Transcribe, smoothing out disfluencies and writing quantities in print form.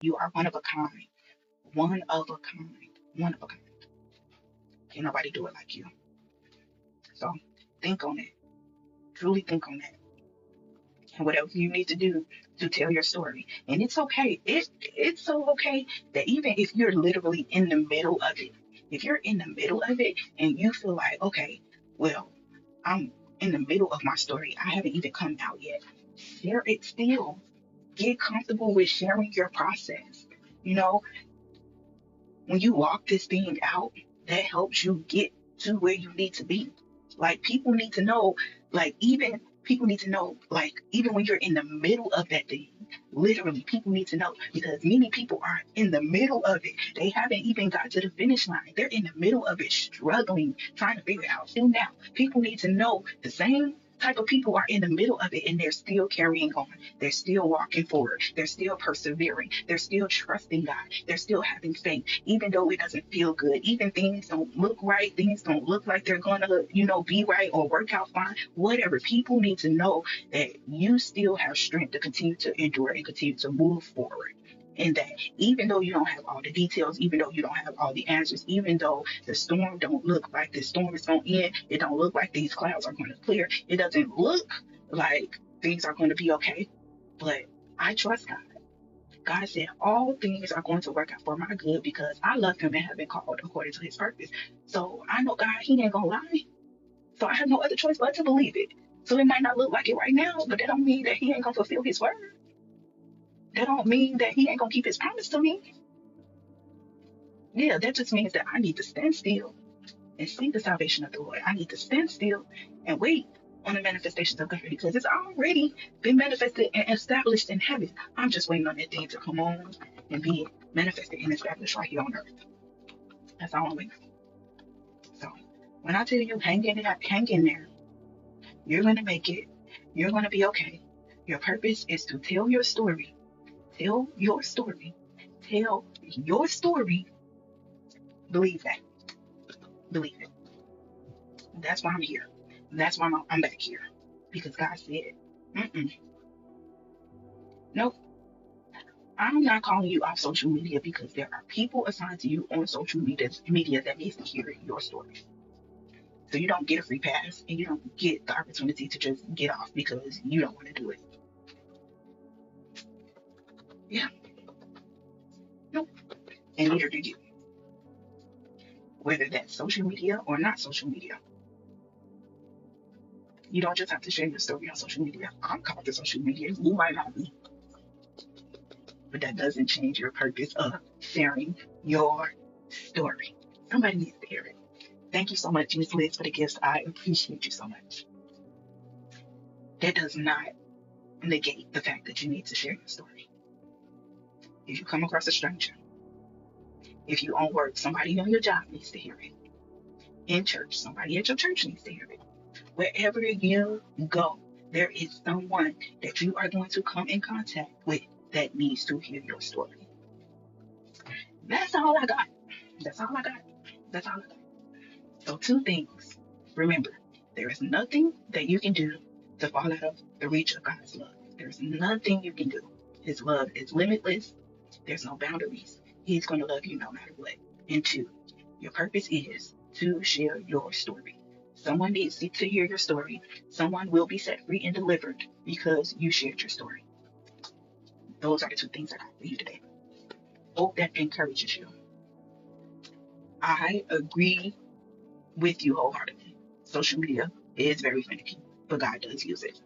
You are one of a kind. One of a kind. One of a kind. Can't nobody do it like you. So think on it. Truly think on that. And whatever you need to do to tell your story. And it's okay. It's so okay that even if you're literally in the middle of it, if you're in the middle of it and you feel like, okay, well, I'm in the middle of my story. I haven't even come out yet. Share it still. Get comfortable with sharing your process. You know, when you walk this thing out, that helps you get to where you need to be. Like people need to know, even people need to know, even when you're in the middle of that thing, literally people need to know because many people are in the middle of it. They haven't even got to the finish line. They're in the middle of it, struggling, trying to figure it out. Still now, people need to know the same type of people are in the middle of it and they're still carrying on. They're still walking forward. They're still persevering. They're still trusting God. They're still having faith, even though it doesn't feel good. Even things don't look right. Things don't look like they're going to, be right or work out fine. Whatever. People need to know that you still have strength to continue to endure and continue to move forward. And that even though you don't have all the details, even though you don't have all the answers, even though the storm don't look like the storm is going to end, it don't look like these clouds are going to clear. It doesn't look like things are going to be okay. But I trust God. God said all things are going to work out for my good because I love him and have been called according to his purpose. So I know God, he ain't gonna lie. So I have no other choice but to believe it. So it might not look like it right now, but that don't mean that he ain't gonna fulfill his word. That don't mean that he ain't gonna keep his promise to me. Yeah, that just means that I need to stand still and see the salvation of the Lord. I need to stand still and wait on the manifestations of God because it's already been manifested and established in heaven. I'm just waiting on that thing to come on and be manifested and established right here on earth. That's all I'm waiting for. So when I tell you hang in there, you're gonna make it. You're gonna be okay. Your purpose is to tell your story. Tell your story. Tell your story. Believe that. Believe it. That's why I'm here. That's why I'm back here. Because God said, mm-mm, nope, I'm not calling you off social media because there are people assigned to you on social media that needs to hear your story. So you don't get a free pass and you don't get the opportunity to just get off because you don't want to do it. Yeah, nope. And neither do you. Whether that's social media or not social media. You don't just have to share your story on social media. I'm called to social media. You might not be. But that doesn't change your purpose of sharing your story. Somebody needs to hear it. Thank you so much, Ms. Liz, for the gifts. I appreciate you so much. That does not negate the fact that you need to share your story. If you come across a stranger, if you own work, somebody on your job needs to hear it. In church, somebody at your church needs to hear it. Wherever you go, there is someone that you are going to come in contact with that needs to hear your story. That's all I got. That's all I got. That's all I got. So, two things. Remember, there is nothing that you can do to fall out of the reach of God's love. There's nothing you can do. His love is limitless. There's no boundaries. He's going to love you no matter what. And two, your purpose is to share your story. Someone needs to hear your story. Someone will be set free and delivered because you shared your story. Those are the two things I got for you today. Hope that encourages you. I agree with you wholeheartedly. Social media is very finicky, but God does use it.